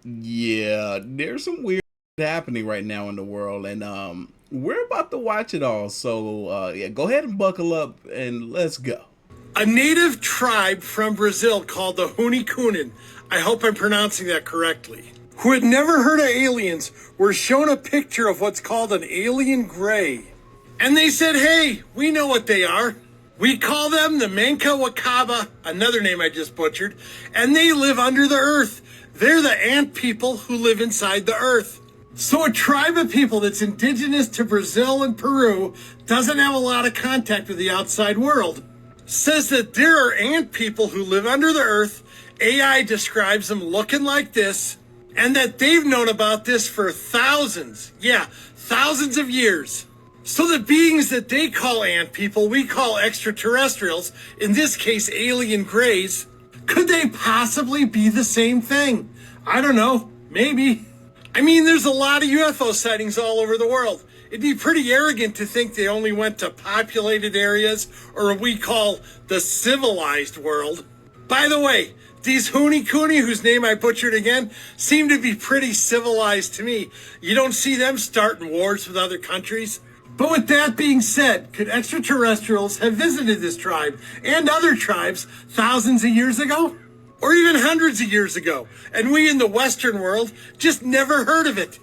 Yeah, there's some weird happening right now in the world, and we're about to watch it all. So yeah, go ahead and buckle up and let's go. A native tribe from Brazil called the Hunikunin, I hope I'm pronouncing that correctly, who had never heard of aliens, were shown a picture of what's called an alien gray. And they said, hey, we know what they are. We call them the Manka Wakaba, another name I just butchered, and they live under the earth. They're the ant people who live inside the earth. So a tribe of people that's indigenous to Brazil and Peru doesn't have a lot of contact with the outside world. Says that there are ant people who live under the earth. AI describes them looking like this, and that they've known about this for thousands of years. So the beings that they call ant people, we call extraterrestrials, in this case alien grays, could they possibly be the same thing? I don't know, maybe. I mean, there's a lot of UFO sightings all over the world. It'd be pretty arrogant to think they only went to populated areas or what we call the civilized world. By the way, these Huni-Kuni, whose name I butchered again, seem to be pretty civilized to me. You don't see them starting wars with other countries. But with that being said, could extraterrestrials have visited this tribe and other tribes thousands of years ago? Or even hundreds of years ago, and we in the Western world just never heard of it?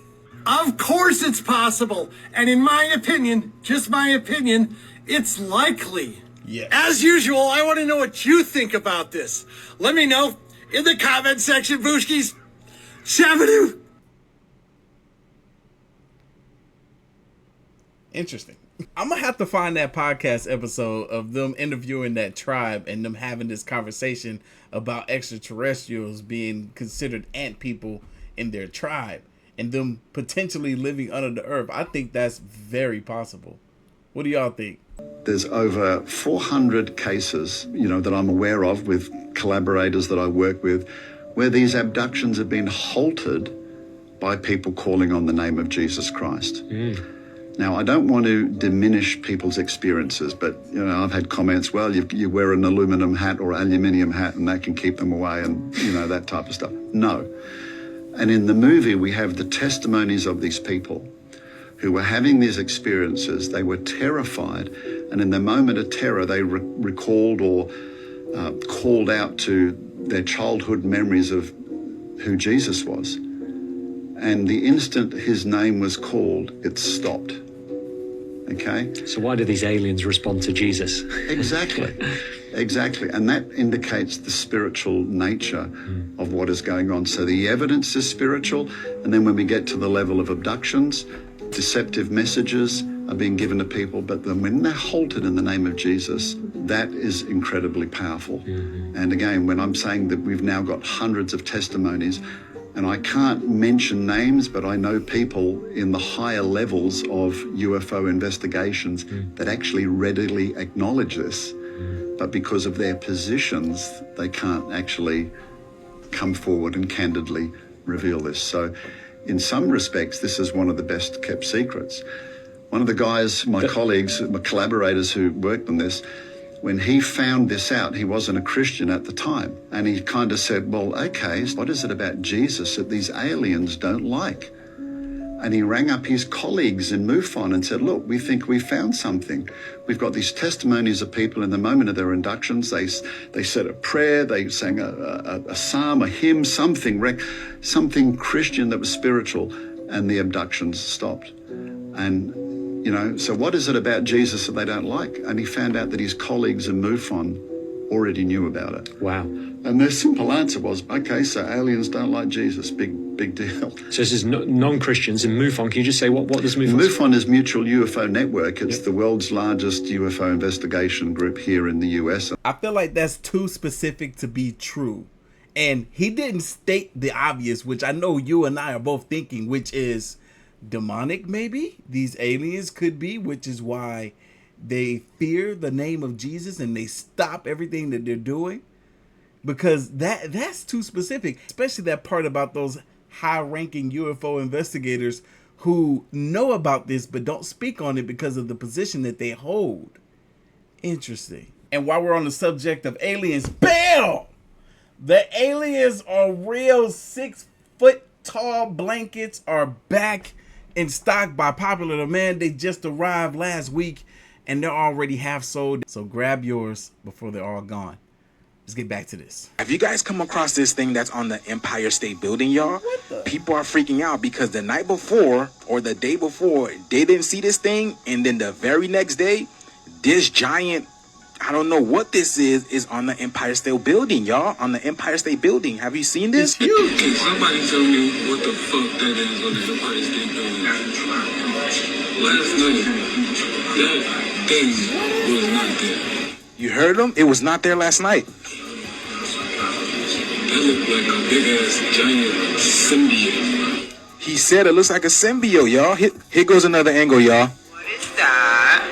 Of course it's possible, and in my opinion, just my opinion, it's likely. Yeah. As usual, I want to know what you think about this. Let me know in the comment section, Booshkies. Shabadoo! Interesting. I'm gonna have to find that podcast episode of them interviewing that tribe and them having this conversation about extraterrestrials being considered ant people in their tribe and them potentially living under the earth. I think that's very possible. What do y'all think? There's over 400 cases, that I'm aware of with collaborators that I work with, where these abductions have been halted by people calling on the name of Jesus Christ. Now, I don't want to diminish people's experiences, but, I've had comments, well, you wear an aluminum hat or aluminium hat and that can keep them away and, that type of stuff. No. And in the movie, we have the testimonies of these people who were having these experiences. They were terrified, and in the moment of terror, they recalled or called out to their childhood memories of who Jesus was. And the instant his name was called, it stopped. Okay? So why do these aliens respond to Jesus? Exactly. Exactly. And that indicates the spiritual nature of what is going on. So the evidence is spiritual. And then when we get to the level of abductions, deceptive messages are being given to people. But then when they're halted in the name of Jesus, that is incredibly powerful. And again, when I'm saying that we've now got hundreds of testimonies, and I can't mention names, but I know people in the higher levels of UFO investigations that actually readily acknowledge this. But because of their positions, they can't actually come forward and candidly reveal this. So in some respects, this is one of the best kept secrets. One of the guys, my colleagues, my collaborators who worked on this, when he found this out, he wasn't a Christian at the time. And he kind of said, well, okay, what is it about Jesus that these aliens don't like? And he rang up his colleagues in MUFON and said, look, we think we found something. We've got these testimonies of people in the moment of their inductions. They said a prayer, they sang a psalm, a hymn, something Christian that was spiritual, and the abductions stopped. And so what is it about Jesus that they don't like? And he found out that his colleagues in MUFON already knew about it. Wow. And their simple answer was, okay, so aliens don't like Jesus, big deal. So this is non-Christians in MUFON. Can you just say what does MUFON? MUFON is Mutual UFO Network. It's the world's largest UFO investigation group here in the US. I feel like that's too specific to be true. And he didn't state the obvious, which I know you and I are both thinking, which is demonic, maybe these aliens could be, which is why they fear the name of Jesus and they stop everything that they're doing, because that's too specific, especially that part about those high-ranking UFO investigators who know about this but don't speak on it because of the position that they hold. Interesting. And while we're on the subject of aliens, bam! The aliens are real 6 foot tall blankets are back in stock by popular demand. They just arrived last week and they're already half sold. So grab yours before they're all gone. Let's get back to this. Have you guys come across this thing that's on the Empire State Building, y'all? People are freaking out because the night before or the day before, they didn't see this thing. And then the very next day, this giant, I don't know what this is on the Empire State Building, y'all. On the Empire State Building. Have you seen this? It's huge. Can somebody tell me what the fuck that is on the Empire State Building? Last night, that thing was not there. You heard him? It was not there last night. That looked like a big ass giant symbiote. He said it looks like a symbiote, y'all. Here goes another angle, y'all. What is that?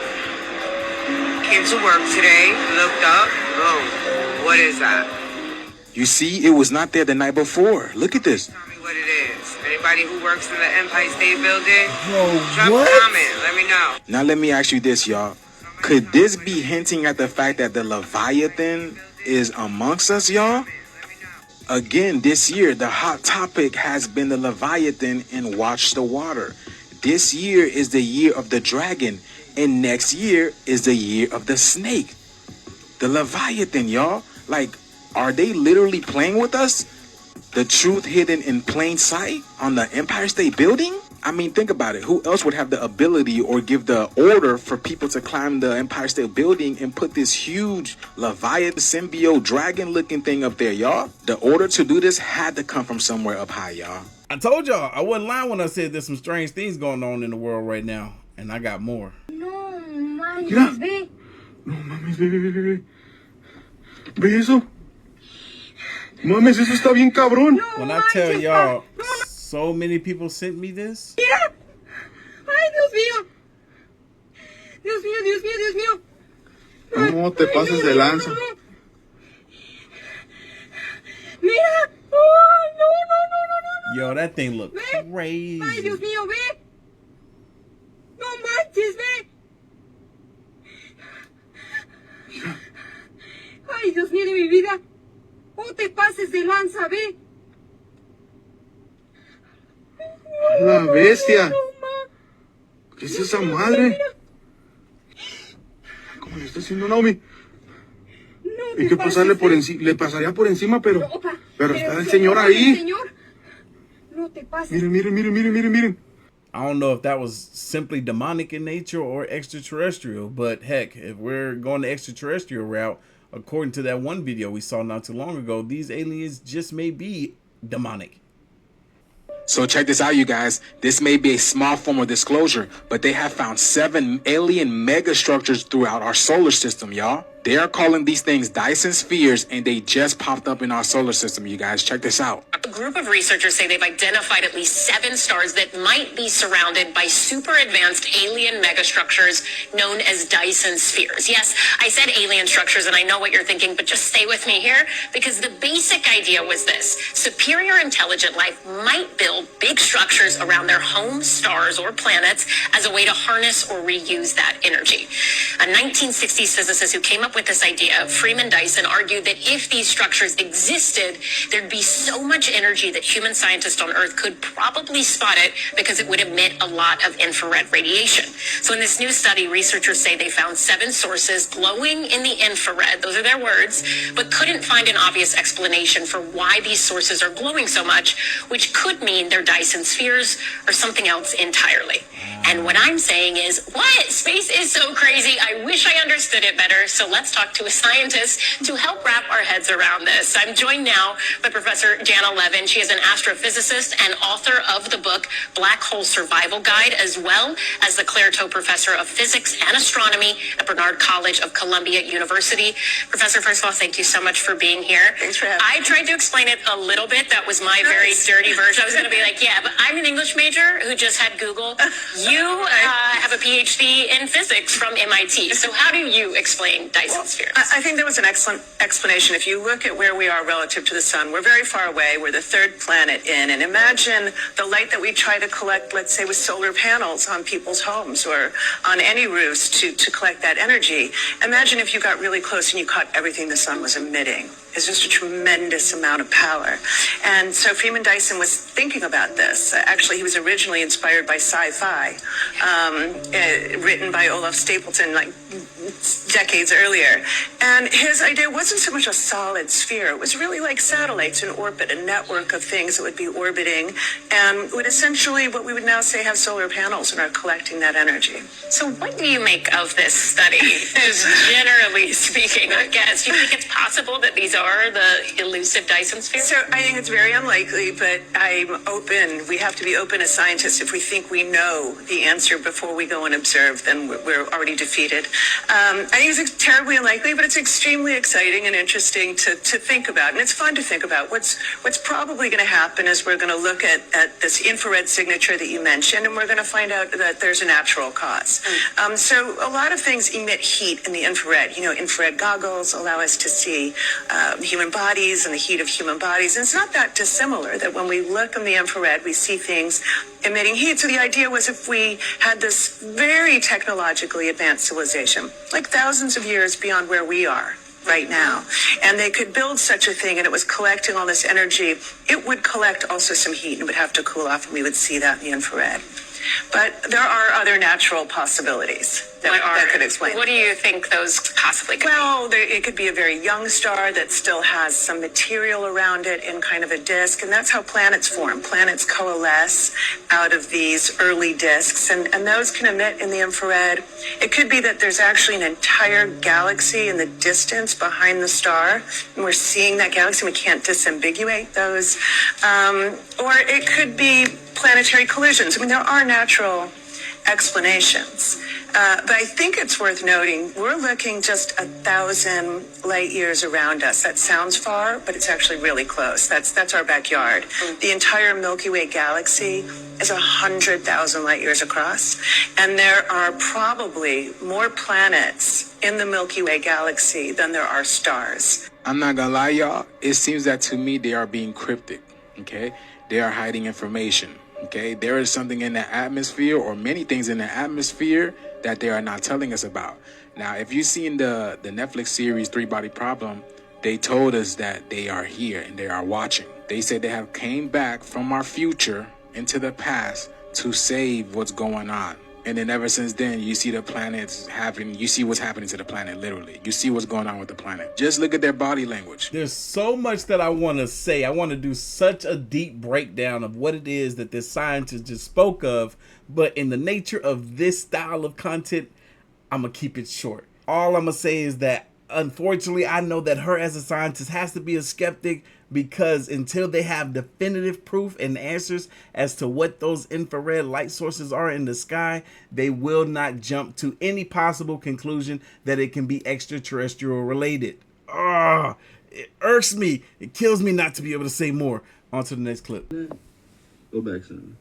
Came to work today, looked up, boom. What is that? You see, it was not there the night before. Look at this. Tell me what it is. Anybody who works in the Empire State Building? Bro, Drop what? a comment, let me know. Now let me ask you this, y'all. Could this be hinting at the fact that the Leviathan is amongst us, y'all? Again, this year, the hot topic has been the Leviathan and Watch the Water. This year is the year of the dragon, and next year is the year of the snake. The Leviathan, y'all. Like, are they literally playing with us? The truth hidden in plain sight on the Empire State Building? I mean, think about it. Who else would have the ability or give the order for people to climb the Empire State Building and put this huge Leviathan symbiote dragon looking thing up there, y'all? The order to do this had to come from somewhere up high, y'all. I told y'all, I wasn't lying when I said there's some strange things going on in the world right now. And I got more. No mames, Mira. ve. No mames, ve. ¿Ve eso? Mames, eso está bien cabrón. When I tell y'all, so many people sent me this. Mira. Ay, Dios mío. Dios mío, Dios mío, Dios mío. No te pases de lanza. Mira. Oh, no. Yo, that thing look crazy. Ay, Dios mío, ve. No manches, ve. Ay, Dios mío de mi vida. No te pases de lanza, ve. La bestia. No, ma. ¿Qué es esa madre? ¿Cómo le está haciendo Naomi? No Hay te que pases pasarle por de- encima, le pasaría por encima, pero Opa, está el si señor no, ahí. señor, no te pases. Miren. I don't know if that was simply demonic in nature or extraterrestrial, but heck, if we're going the extraterrestrial route, according to that one video we saw not too long ago, these aliens just may be demonic. So check this out, you guys. This may be a small form of disclosure, but they have found 7 alien megastructures throughout our solar system, y'all. They are calling these things Dyson spheres, and they just popped up in our solar system, you guys. Check this out. A group of researchers say they've identified at least 7 stars that might be surrounded by super advanced alien megastructures known as Dyson spheres. Yes, I said alien structures, and I know what you're thinking, but just stay with me here, because the basic idea was this. Superior intelligent life might build big structures around their home stars or planets as a way to harness or reuse that energy. A 1960s physicist who came up with this idea, Freeman Dyson, argued that if these structures existed, there'd be so much energy that human scientists on Earth could probably spot it because it would emit a lot of infrared radiation. So in this new study, researchers say they found 7 sources glowing in the infrared, those are their words, but couldn't find an obvious explanation for why these sources are glowing so much, which could mean they're Dyson spheres or something else entirely. And what I'm saying is, what? Space is so crazy. I wish I understood it better. So let's talk to a scientist to help wrap our heads around this. I'm joined now by Professor Jana Levin. She is an astrophysicist and author of the book Black Hole Survival Guide, as well as the Claire Tow Professor of Physics and Astronomy at Barnard College of Columbia University. Professor, first of all, thank you so much for being here. Thanks for having me. I tried to explain it a little bit. That was my very dirty version. I was going to be like, yeah, but I'm an English major who just had Google. You have a PhD in physics from MIT. So how do you explain Dyson spheres? I think that was an excellent explanation. If you look at where we are relative to the sun, we're very far away. We're the 3rd planet in. And imagine the light that we try to collect, let's say, with solar panels on people's homes or on any roofs to collect that energy. Imagine if you got really close and you caught everything the sun was emitting. is just a tremendous amount of power. And so Freeman Dyson was thinking about this. Actually, he was originally inspired by sci-fi, written by Olaf Stapleton like decades earlier. And his idea wasn't so much a solid sphere. It was really like satellites in orbit, a network of things that would be orbiting and would essentially, what we would now say, have solar panels and are collecting that energy. So what do you make of this study? Just generally speaking, I guess. Do you think it's possible that these are the elusive Dyson spheres? So I think it's very unlikely, but I'm open. We have to be open as scientists. If we think we know the answer before we go and observe, then we're already defeated. I think it's terribly unlikely, but it's extremely exciting and interesting to think about. And it's fun to think about. What's probably going to happen is we're going to look at this infrared signature that you mentioned, and we're going to find out that there's a natural cause. So a lot of things emit heat in the infrared. You know, infrared goggles allow us to see human bodies and the heat of human bodies. And it's not that dissimilar that when we look in the infrared, we see things emitting heat. So the idea was if we had this very technologically advanced civilization, like thousands of years beyond where we are right now, and they could build such a thing and it was collecting all this energy, it would collect also some heat and would have to cool off, and we would see that in the infrared. But there are other natural possibilities that could explain. What do you think those possibly could be? Well, it could be a very young star that still has some material around it in kind of a disk, and that's how planets form. Planets coalesce out of these early disks, and those can emit in the infrared. It could be that there's actually an entire galaxy in the distance behind the star, and we're seeing that galaxy, and we can't disambiguate those. Or it could be planetary collisions. I mean, there are natural explanations. But I think it's worth noting, we're looking just 1,000 light years around us. That sounds far, but it's actually really close. That's our backyard. The entire Milky Way galaxy is 100,000 light years across. And there are probably more planets in the Milky Way galaxy than there are stars. I'm not gonna lie, y'all. It seems that to me they are being cryptic, okay? They are hiding information, okay? There is something in the atmosphere, or many things in the atmosphere, that they are not telling us about. Now, if you've seen the Netflix series 3 Body Problem, they told us that they are here and they are watching. They said they have came back from our future into the past to save what's going on. And then ever since then, you see the planets happening. You see what's happening to the planet, literally. You see what's going on with the planet. Just look at their body language. There's so much that I want to say. I want to do such a deep breakdown of what it is that this scientist just spoke of. But in the nature of this style of content, I'm going to keep it short. All I'm going to say is that, unfortunately, I know that her as a scientist has to be a skeptic, because until they have definitive proof and answers as to what those infrared light sources are in the sky, they will not jump to any possible conclusion that it can be extraterrestrial related. It irks me. It kills me not to be able to say more. On to the next clip. Go back, son.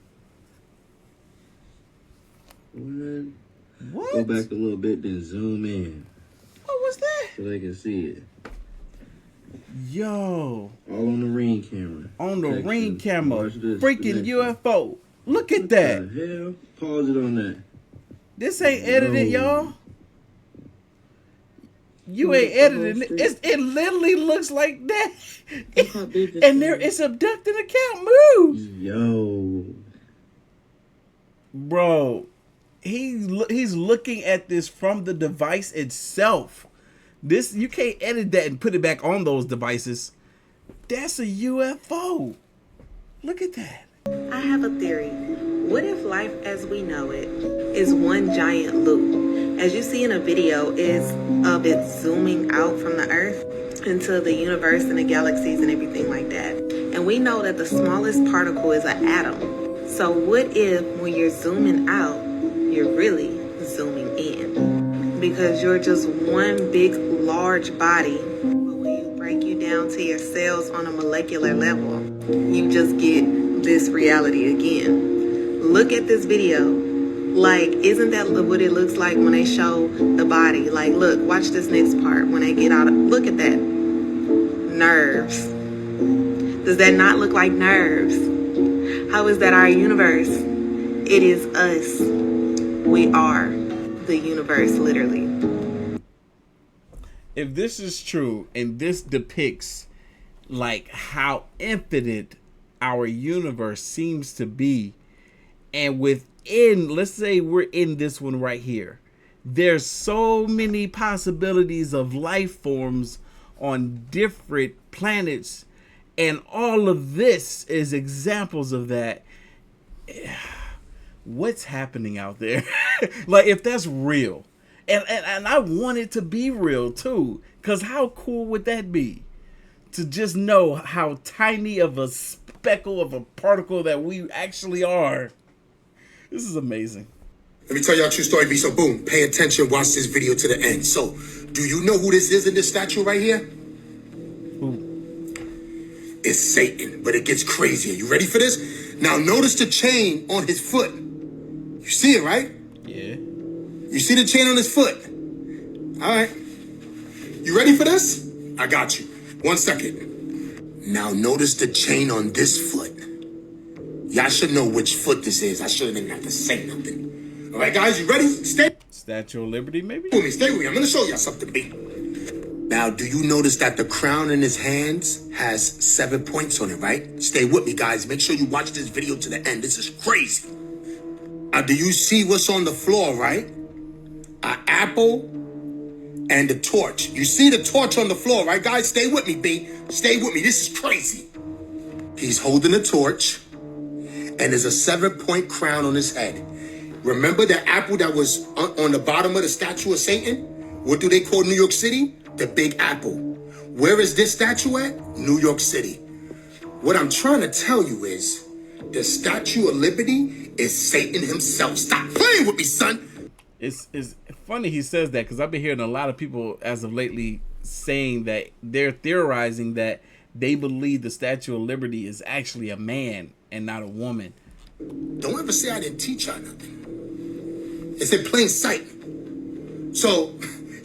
What? Go back a little bit, then zoom in. What was that? So they can see it. Yo. All on the Ring camera. On the Texas. Ring camera. Watch this. Freaking UFO. Look at that. What the hell? Pause it on that. This ain't edited, y'all. You ain't edited it. It literally looks like that. And there it's abducting a count. Move. Yo. Bro, he's looking at this from the device itself. This, you can't edit that and put it back on those devices. That's a UFO. Look at that. I have a theory. What if life as we know it is one giant loop? As you see in a video, is of it zooming out from the Earth into the universe and the galaxies and everything like that. And we know that the smallest particle is an atom. So what if when you're zooming out, you're really zooming in? Because you're just one big, large body. But when you break you down to your cells on a molecular level, you just get this reality again. Look at this video. Like, isn't that what it looks like when they show the body? Like, look, watch this next part. When they get out of, look at that. Nerves. Does that not look like nerves? How is that our universe? It is us. We are the universe, literally. if this is true and this depicts like how infinite our universe seems to be, and within, let's say we're in this one right here, there's so many possibilities of life forms on different planets, and all of this is examples of that. What's happening out there? Like, if that's real, and I want it to be real too, because how cool would that be to just know how tiny of a speckle of a particle that we actually are. This is amazing. Let me tell y'all a true story, B. So boom, pay attention, watch this video to the end. So, do you know who this is in this statue right here? Who? It's Satan, but it gets crazier. You ready for this? Now notice the chain on his foot. You see it, right? Yeah. You see the chain on his foot? All right. You ready for this? I got you. 1 second. Now notice the chain on this foot. Y'all should know which foot this is. I shouldn't even have to say nothing. All right, guys, you ready? Stay Statue of Liberty, maybe? with me. Stay with me. I'm going to show y'all something, B. Now, do you notice that the crown in his hands has 7 points on it, right? Stay with me, guys. Make sure you watch this video to the end. This is crazy. Now, do you see what's on the floor, right? An apple and a torch. You see the torch on the floor, right, guys? Stay with me, B. Stay with me. This is crazy. He's holding a torch, and there's a 7-point crown on his head. Remember the apple that was on the bottom of the statue of Satan? What do they call New York City? The Big Apple. Where is this statue at? New York City. What I'm trying to tell you is the Statue of Liberty is Satan himself. Stop playing with me, son. It's funny he says that, because I've been hearing a lot of people as of lately saying that they're theorizing that they believe the Statue of Liberty is actually a man and not a woman. Don't ever say I didn't teach y'all nothing. It's in plain sight. So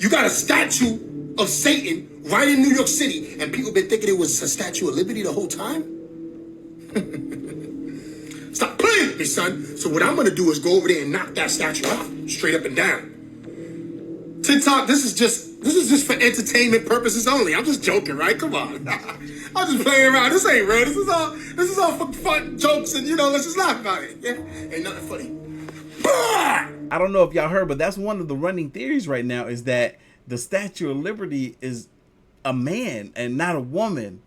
you got a statue of Satan right in New York City, and people been thinking it was a Statue of Liberty the whole time? Stop playing with me, son. So what I'm gonna do is go over there and knock that statue off, straight up and down. TikTok, this is just for entertainment purposes only. I'm just joking, right? Come on. I'm just playing around. This ain't real. This is all for fun jokes, and let's just laugh about it. Yeah? Ain't nothing funny. I don't know if y'all heard, but that's one of the running theories right now, is that the Statue of Liberty is a man and not a woman.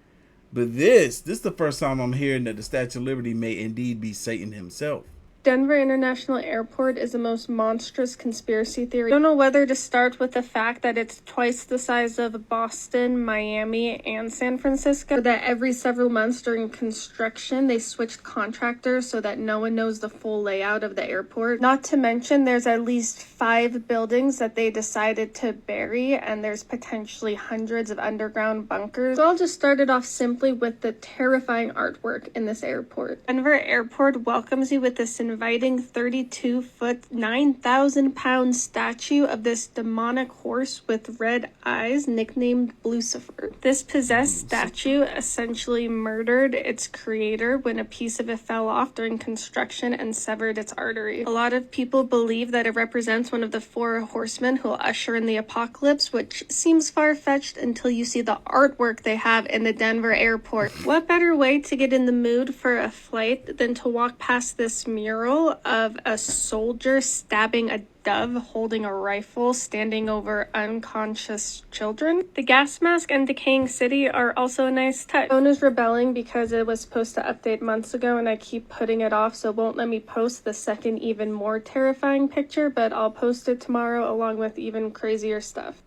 But this is the first time I'm hearing that the Statue of Liberty may indeed be Satan himself. Denver International Airport is the most monstrous conspiracy theory. I don't know whether to start with the fact that it's twice the size of Boston, Miami, and San Francisco. Or that every several months during construction, they switched contractors so that no one knows the full layout of the airport. Not to mention, there's at least 5 buildings that they decided to bury, and there's potentially hundreds of underground bunkers. So I'll just start it off simply with the terrifying artwork in this airport. Denver Airport welcomes you with this inviting 32-foot, 9,000-pound statue of this demonic horse with red eyes nicknamed Lucifer. This possessed statue essentially murdered its creator when a piece of it fell off during construction and severed its artery. A lot of people believe that it represents one of the 4 horsemen who will usher in the apocalypse, which seems far-fetched until you see the artwork they have in the Denver airport. What better way to get in the mood for a flight than to walk past this mural of a soldier stabbing a dove holding a rifle standing over unconscious children? The gas mask and decaying city are also a nice touch. Phone is rebelling because it was supposed to update months ago and I keep putting it off, so it won't let me post the second even more terrifying picture, but I'll post it tomorrow along with even crazier stuff.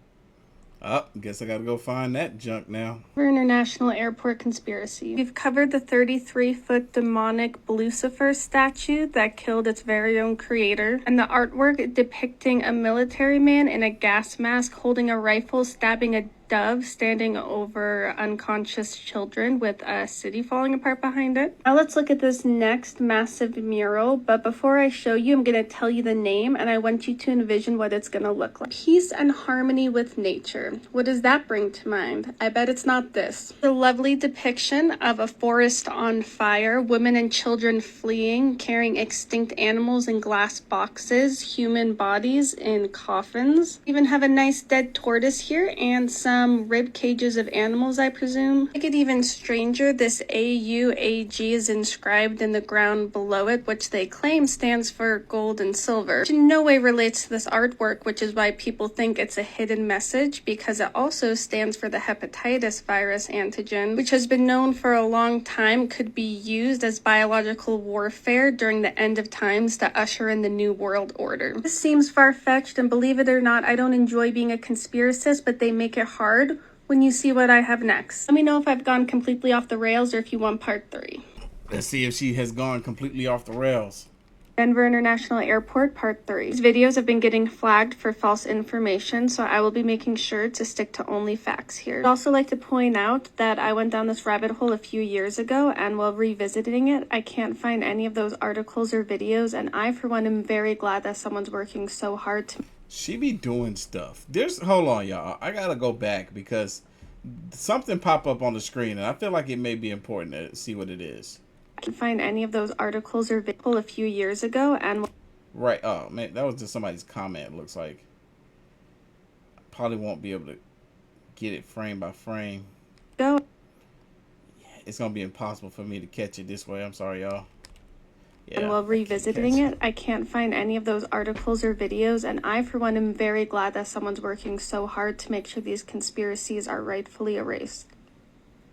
Oh, guess I gotta go find that junk now. International Airport conspiracy. We've covered the 33-foot demonic Lucifer statue that killed its very own creator, and the artwork depicting a military man in a gas mask holding a rifle stabbing a dove standing over unconscious children with a city falling apart behind it. Now let's look at this next massive mural, but before I show you, I'm going to tell you the name and I want you to envision what it's going to look like. Peace and harmony with nature. What does that bring to mind? I bet it's not this. The lovely depiction of a forest on fire, women and children fleeing, carrying extinct animals in glass boxes, human bodies in coffins. Even have a nice dead tortoise here and some rib cages of animals, I presume. Make it even stranger, this AUAG is inscribed in the ground below it, which they claim stands for gold and silver, which in no way relates to this artwork, which is why people think it's a hidden message, because it also stands for the hepatitis virus antigen, which has been known for a long time could be used as biological warfare during the end of times to usher in the New World Order. This seems far-fetched, and believe it or not, I don't enjoy being a conspiracist, but they make it hard when you see what I have next. Let me know if I've gone completely off the rails or if you want part 3. Let's see if she has gone completely off the rails. Denver International Airport, part 3. These videos have been getting flagged for false information, so I will be making sure to stick to only facts here. I'd also like to point out that I went down this rabbit hole a few years ago, and while revisiting it, I can't find any of those articles or videos, and I, for one, am very glad that someone's working so hard to... She be doing stuff. Hold on, y'all. I gotta go back because something popped up on the screen, and I feel like it may be important to see what it is. I can find any of those articles or videos a few years ago, and... Right. Oh, man, that was just somebody's comment, looks like. I probably won't be able to get it frame by frame. Go. Yeah, it's gonna be impossible for me to catch it this way. I'm sorry, y'all. Yeah, and while revisiting it, I can't find any of those articles or videos, and I, for one, am very glad that someone's working so hard to make sure these conspiracies are rightfully erased.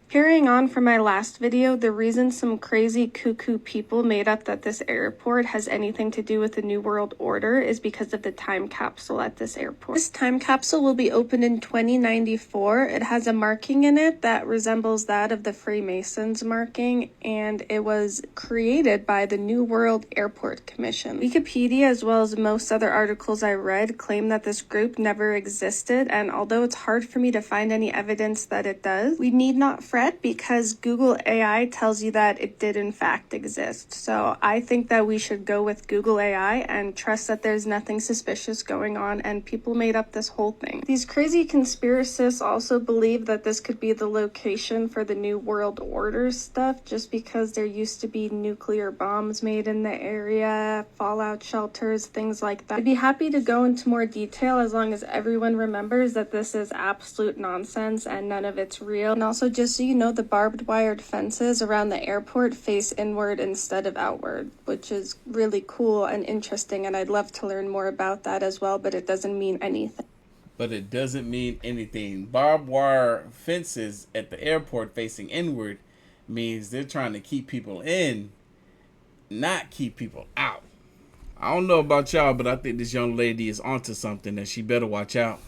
Carrying on from my last video, the reason some crazy cuckoo people made up that this airport has anything to do with the New World Order is because of the time capsule at this airport. This time capsule will be opened in 2094. It has a marking in it that resembles that of the Freemasons marking, and it was created by the New World Airport Commission. Wikipedia, as well as most other articles I read, claim that this group never existed, and although it's hard for me to find any evidence that it does, we need not fret because Google AI tells you that it did in fact exist. So I think that we should go with Google AI and trust that there's nothing suspicious going on and people made up this whole thing. These crazy conspiracists also believe that this could be the location for the New World Order stuff just because there used to be nuclear bombs made in the area, fallout shelters, things like that. I'd be happy to go into more detail as long as everyone remembers that this is absolute nonsense and none of it's real. And also, just so you know, the barbed wired fences around the airport face inward instead of outward, which is really cool and interesting, and I'd love to learn more about that as well, but it doesn't mean anything. But it doesn't mean anything. Barbed wire fences at the airport facing inward means they're trying to keep people in, not keep people out. I don't know about y'all, but I think this young lady is onto something and she better watch out.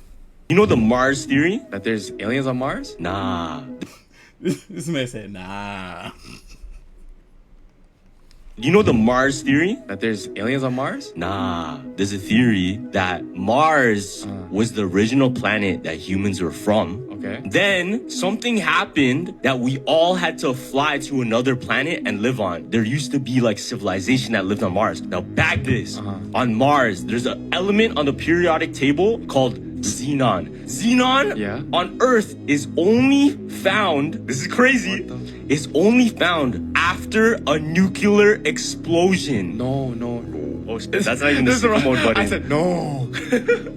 You know the Mars theory? That there's aliens on Mars? Nah. This man said, nah. You know the Mars theory? That there's aliens on Mars? Nah. There's a theory that Mars was the original planet that humans were from. Okay. Then something happened that we all had to fly to another planet and live on. There used to be like civilization that lived on Mars. Now bag this. On Mars, there's an element on the periodic table called xenon. Xenon on Earth is only found, this is crazy, is only found after a nuclear explosion. No. Oh, that's not even the super mode button. I said no.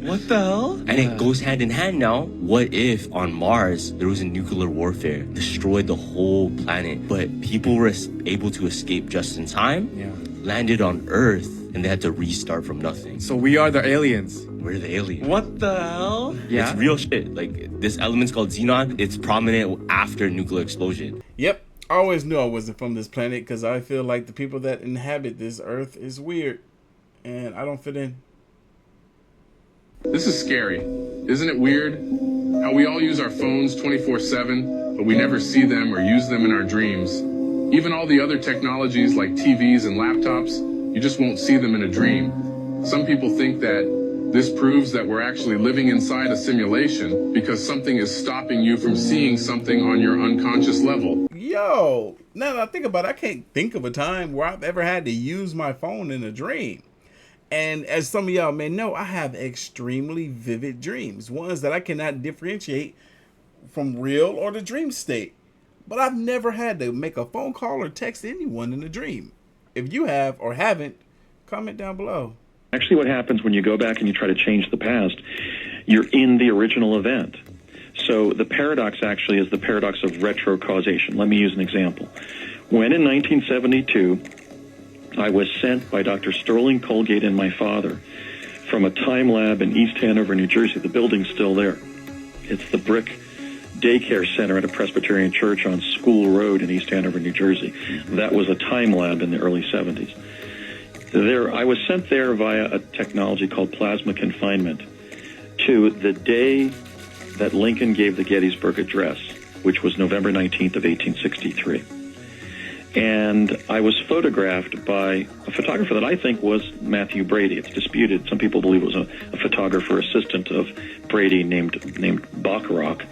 What the hell? And it goes hand in hand now. What if on Mars there was a nuclear warfare, destroyed the whole planet, but people were able to escape just in time, landed on Earth, and they had to restart from nothing. So we are the aliens. We're the aliens. What the hell? Yeah. It's real shit. Like, this element's called xenon. It's prominent after nuclear explosion. Yep. I always knew I wasn't from this planet because I feel like the people that inhabit this Earth is weird. And I don't fit in. This is scary. Isn't it weird? How we all use our phones 24/7, but we never see them or use them in our dreams. Even all the other technologies like TVs and laptops, you just won't see them in a dream. Some people think that This proves that we're actually living inside a simulation because something is stopping you from seeing something on your unconscious level. Yo, now that I think about it, I can't think of a time where I've ever had to use my phone in a dream. And as some of y'all may know, I have extremely vivid dreams, ones that I cannot differentiate from real or the dream state. But I've never had to make a phone call or text anyone in a dream. If you have or haven't, comment down below. Actually, what happens when you go back and you try to change the past, you're in the original event. So the paradox actually is the paradox of retrocausation. Let me use an example. When in 1972, I was sent by Dr. Sterling Colgate and my father from a time lab in East Hanover, New Jersey. The building's still there. It's the brick daycare center at a Presbyterian church on School Road in East Hanover, New Jersey. That was a time lab in the early 70s. I was sent there via a technology called plasma confinement to the day that Lincoln gave the Gettysburg Address, which was November 19th of 1863. And I was photographed by a photographer that I think was Matthew Brady. It's disputed. Some people believe it was a photographer assistant of Brady named Bacharach.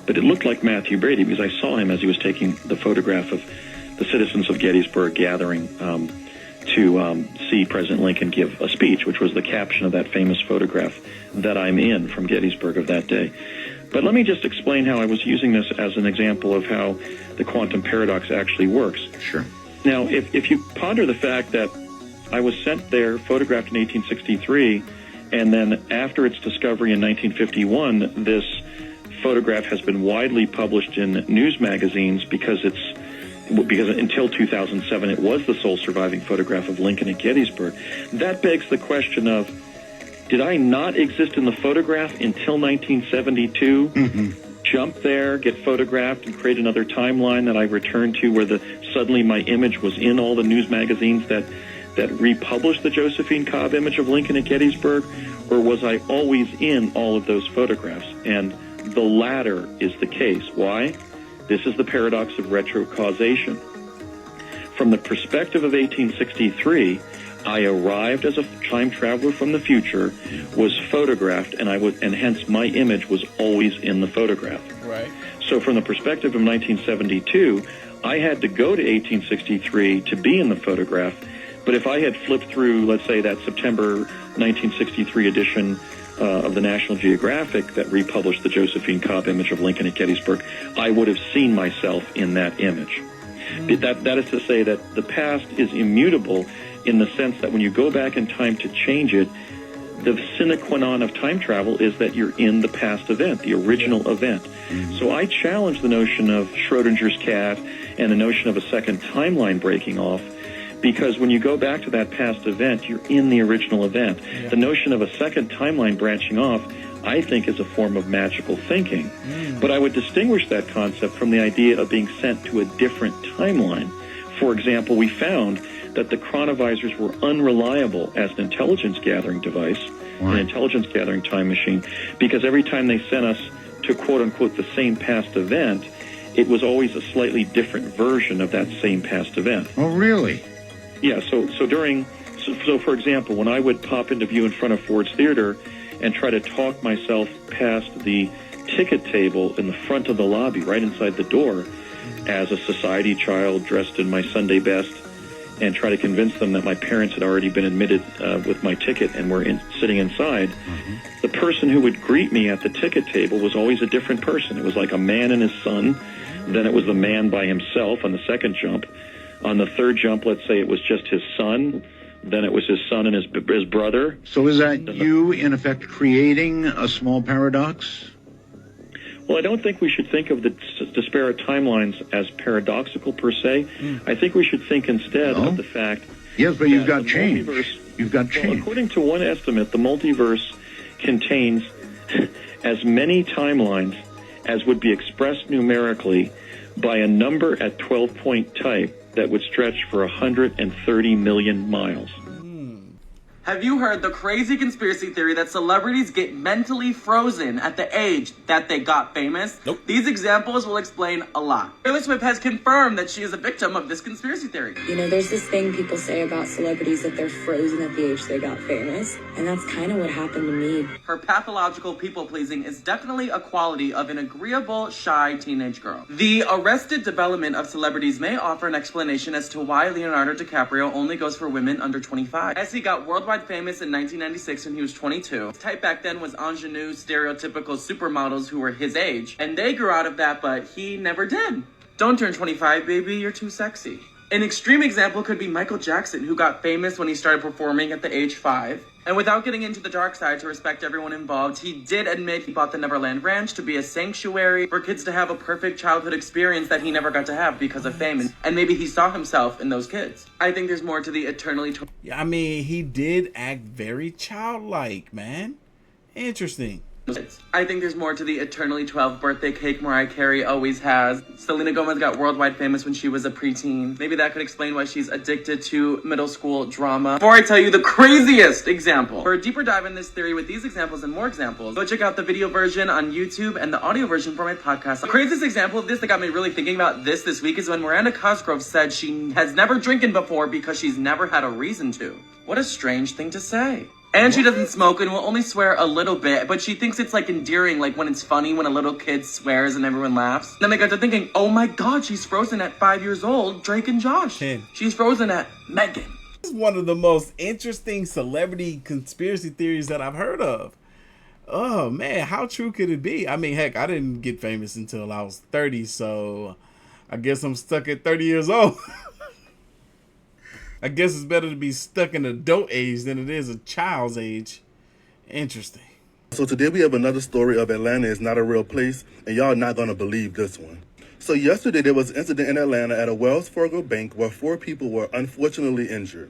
But it looked like Matthew Brady because I saw him as he was taking the photograph of the citizens of Gettysburg gathering to see President Lincoln give a speech, which was the caption of that famous photograph that I'm in from Gettysburg of that day. But let me just explain how I was using this as an example of how the quantum paradox actually works. Sure. Now, if you ponder the fact that I was sent there, photographed in 1863, and then after its discovery in 1951, this photograph has been widely published in news magazines because until 2007 it was the sole surviving photograph of Lincoln at Gettysburg. That begs the question of, did I not exist in the photograph until 1972? Mm-hmm. Jump there, get photographed, and create another timeline that I return to where suddenly my image was in all the news magazines that republished the Josephine Cobb image of Lincoln at Gettysburg? Or was I always in all of those photographs? And the latter is the case. Why? This is the paradox of retrocausation. From the perspective of 1863, I arrived as a time traveler from the future, was photographed, and hence my image was always in the photograph. Right. So from the perspective of 1972, I had to go to 1863 to be in the photograph. But if I had flipped through, let's say, that September 1963 edition of the National Geographic that republished the Josephine Cobb image of Lincoln at Gettysburg, I would have seen myself in that image. That is to say that the past is immutable in the sense that when you go back in time to change it, the sine qua non of time travel is that you're in the past event, the original event. So I challenge the notion of Schrodinger's cat and the notion of a second timeline breaking off, because when you go back to that past event, you're in the original event. The notion of a second timeline branching off, I think, is a form of magical thinking. But I would distinguish that concept from the idea of being sent to a different timeline. For example, we found that the chronovisors were unreliable as an intelligence gathering device, an intelligence gathering time machine, because every time they sent us to quote-unquote the same past event, it was always a slightly different version of that same past event. Oh, really? Yeah, so for example, when I would pop into view in front of Ford's Theater and try to talk myself past the ticket table in the front of the lobby, right inside the door, as a society child dressed in my Sunday best, and try to convince them that my parents had already been admitted with my ticket and were sitting inside, the person who would greet me at the ticket table was always a different person. It was like a man and his son. Then it was the man by himself on the second jump. On the third jump, let's say it was just his son. Then it was his son and his brother. So is that you, in effect, creating a small paradox? Well, I don't think we should think of the disparate timelines as paradoxical per se. I think we should think instead of the fact... Yes, but you've got change. You've got change. Well, according to one estimate, the multiverse contains as many timelines as would be expressed numerically by a number at 12-point type that would stretch for 130 million miles. Have you heard the crazy conspiracy theory that celebrities get mentally frozen at the age that they got famous? Nope. These examples will explain a lot. Taylor Swift has confirmed that she is a victim of this conspiracy theory. You know, there's this thing people say about celebrities that they're frozen at the age they got famous, and that's kind of what happened to me. Her pathological people-pleasing is definitely a quality of an agreeable, shy teenage girl. The arrested development of celebrities may offer an explanation as to why Leonardo DiCaprio only goes for women under 25. As he got worldwide famous in 1996 when he was 22. His type back then was ingenue, stereotypical supermodels who were his age, and they grew out of that, but he never did. Don't turn 25, baby, you're too sexy. An extreme example could be Michael Jackson, who got famous when he started performing at the age 5. And without getting into the dark side to respect everyone involved, he did admit he bought the Neverland Ranch to be a sanctuary for kids to have a perfect childhood experience that he never got to have because of fame. And maybe he saw himself in those kids. I think there's more to the eternally... Yeah, I mean, he did act very childlike, man. Interesting. I think there's more to the eternally 12 birthday cake Mariah Carey always has. Selena Gomez got worldwide famous when she was a preteen. Maybe that could explain why she's addicted to middle school drama. Before I tell you the craziest example. For a deeper dive in this theory with these examples and more examples, go check out the video version on YouTube and the audio version for my podcast. The craziest example of this that got me really thinking about this week is when Miranda Cosgrove said she has never drinking before because she's never had a reason to. What a strange thing to say. And she doesn't smoke and will only swear a little bit, but she thinks it's like endearing, like when it's funny when a little kid swears and everyone laughs. Then they got to thinking, oh my god, she's frozen at 5 years old, Drake and Josh. She's frozen at Megan. This is one of the most interesting celebrity conspiracy theories that I've heard of. Oh man, how true could it be? I mean, heck, I didn't get famous until I was 30, so I guess I'm stuck at 30 years old. I guess it's better to be stuck in adult age than it is a child's age. Interesting. So today we have another story of Atlanta is not a real place, and y'all not going to believe this one. So yesterday there was an incident in Atlanta at a Wells Fargo bank where 4 people were unfortunately injured.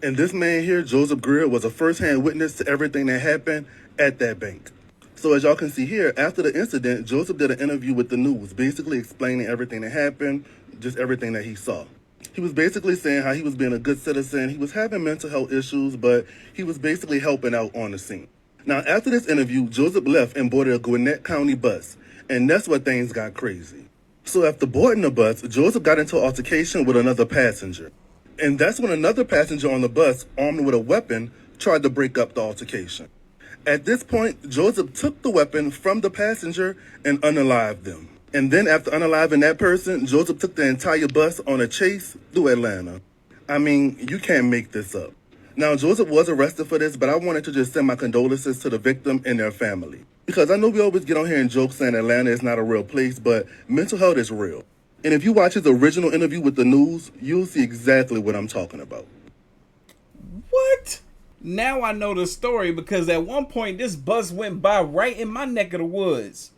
And this man here, Joseph Greer, was a first-hand witness to everything that happened at that bank. So as y'all can see here, after the incident, Joseph did an interview with the news, basically explaining everything that happened, just everything that he saw. He was basically saying how he was being a good citizen. He was having mental health issues, but he was basically helping out on the scene. Now, after this interview, Joseph left and boarded a Gwinnett County bus, and that's where things got crazy. So after boarding the bus, Joseph got into an altercation with another passenger. And that's when another passenger on the bus, armed with a weapon, tried to break up the altercation. At this point, Joseph took the weapon from the passenger and unalived them. And then after unaliving that person, Joseph took the entire bus on a chase through Atlanta. I mean, you can't make this up. Now, Joseph was arrested for this, but I wanted to just send my condolences to the victim and their family. Because I know we always get on here and joke saying Atlanta is not a real place, but mental health is real. And if you watch his original interview with the news, you'll see exactly what I'm talking about. What? Now I know the story because at one point this bus went by right in my neck of the woods.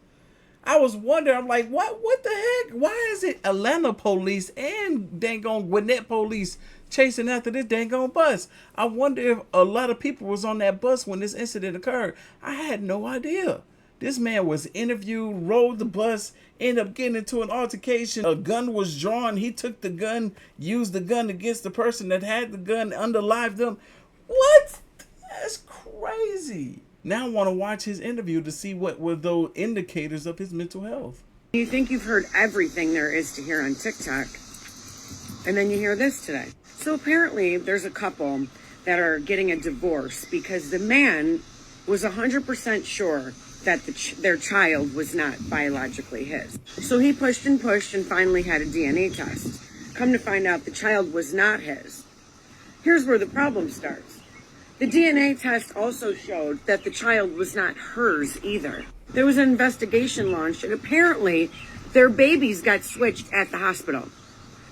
I was wondering, I'm like, what the heck? Why is it Atlanta police and dang-gone Gwinnett police chasing after this dang-gone bus? I wonder if a lot of people was on that bus when this incident occurred. I had no idea. This man was interviewed, rode the bus, ended up getting into an altercation. A gun was drawn. He took the gun, used the gun against the person that had the gun, underlived them. What? That's crazy. Now I want to watch his interview to see what were those indicators of his mental health. You think you've heard everything there is to hear on TikTok, and then you hear this today. So apparently there's a couple that are getting a divorce because the man was 100% sure that their child was not biologically his. So he pushed and finally had a DNA test. Come to find out the child was not his. Here's where the problem starts. The DNA test also showed that the child was not hers either. There was an investigation launched, and apparently their babies got switched at the hospital.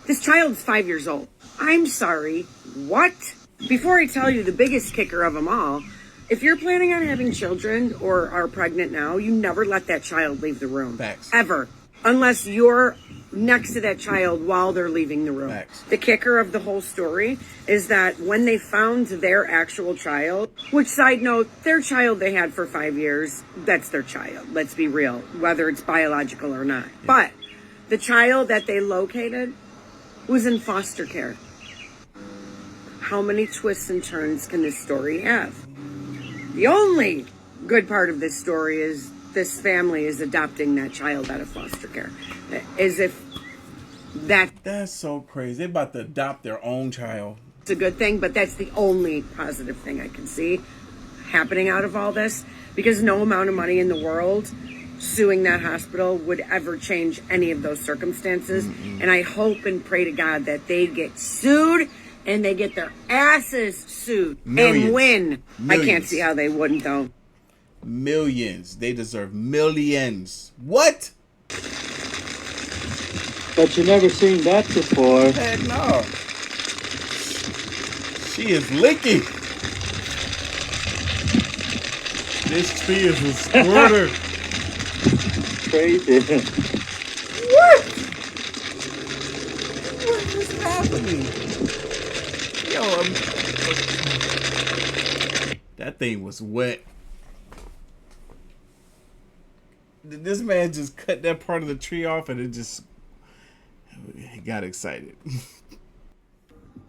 This child's 5 years old. I'm sorry, what? Before I tell you the biggest kicker of them all, if you're planning on having children or are pregnant now, you never let that child leave the room. Facts. Ever. Unless you're next to that child while they're leaving the room. Facts. The kicker of the whole story is that when they found their actual child, which, side note, their child they had for 5 years, that's their child. Let's be real, whether it's biological or not. Yeah. But the child that they located was in foster care. how many twists and turns can this story have? The only good part of this story is this family is adopting that child out of foster care. As if that's so crazy. They're about to adopt their own child. It's a good thing, but that's the only positive thing I can see happening out of all this, because no amount of money in the world suing that hospital would ever change any of those circumstances. And I hope and pray to God that they get sued and they get their asses sued and win. I can't see how they wouldn't, though. Millions. They deserve millions. What? But you never seen that before. Heck no. She is licking. This tree is a squirter. Crazy. What? What is happening? Yo, that thing was wet. This man just cut that part of the tree off and he got excited.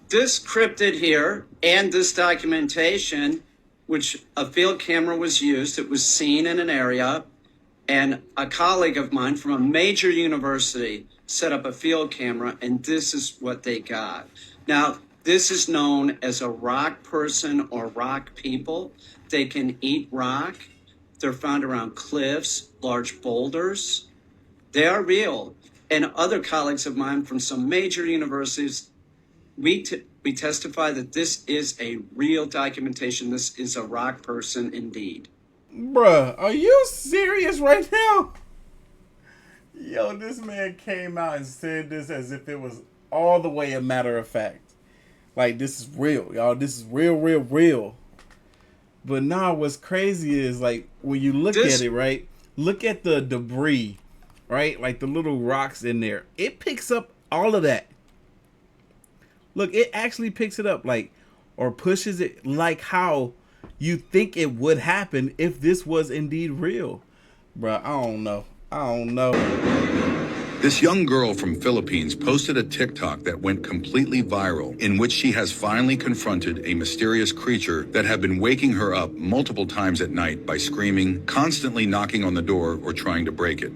This cryptid here and this documentation, which a field camera was used, it was seen in an area, and a colleague of mine from a major university set up a field camera, and this is what they got. Now, this is known as a rock person or rock people. They can eat rock. They're found around cliffs, large boulders. They are real. And other colleagues of mine from some major universities, we testify that this is a real documentation. This is a rock person indeed. Bruh, are you serious right now? Yo, this man came out and said this as if it was all the way a matter of fact. Like, this is real, y'all. This is real, real, real. But nah, what's crazy is, like, when you look at it, right? Look at the debris, right? Like the little rocks in there. It picks up all of that. Look, it actually picks it up, like, or pushes it like how you think it would happen if this was indeed real. Bruh, I don't know. This young girl from Philippines posted a TikTok that went completely viral, in which she has finally confronted a mysterious creature that had been waking her up multiple times at night by screaming, constantly knocking on the door or trying to break it.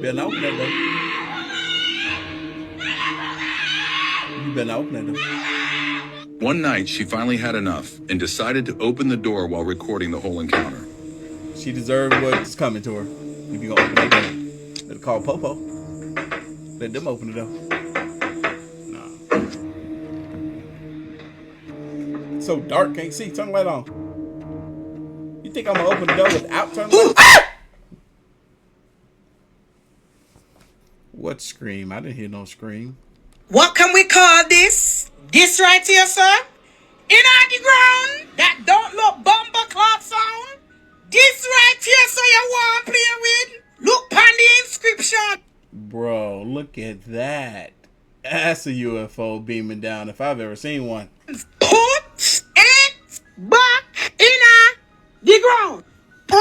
Better open that door. You better open that door. One night, she finally had enough and decided to open the door while recording the whole encounter. She deserved what's coming to her. If you gonna open that door, better call Popo. Let them open the door. Nah. It's so dark, can't see. Turn the light on. You think I'm gonna open the door without turning the light on? What scream? I didn't hear no scream. What can we call this? This right here, sir? In on the ground, that don't look bumper clock sound. This right here, so you want to play with? Look on the inscription. Bro, look at that. That's a UFO beaming down if I've ever seen one. Put it back in the ground. 1,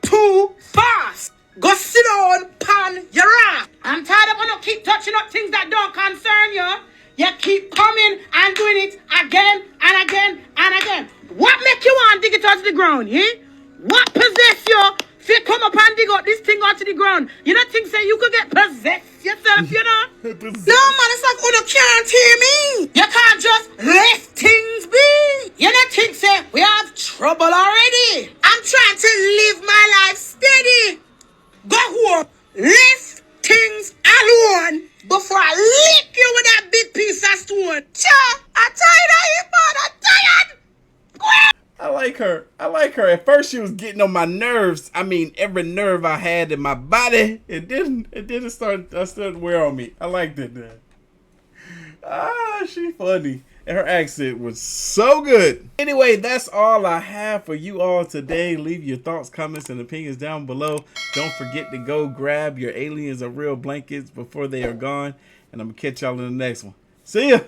2, fast. Go sit down pan your ass. I'm tired of you keep touching up things that don't concern you. You keep coming and doing it again and again and again. What make you want to dig it out to the ground, eh? What possess you if you come up and dig out this thing out to the ground? You don't think say you could get possessed yourself, you know? No, man, it's like, oh, you can't hear me. You can't just let things be. You don't think say we have trouble already. I'm trying to live my life steady. Go home, leave things alone before I lick you with that big piece of stone. Cha, I'm tired of you, man. I'm tired. I like her. At first she was getting on my nerves. I mean, every nerve I had in my body, it didn't start to wear on me. I liked it then. She funny. And her accent was so good. Anyway, that's all I have for you all today. Leave your thoughts, comments, and opinions down below. Don't forget to go grab your Aliens Are Real blankets before they are gone. And I'm going to catch y'all in the next one. See ya.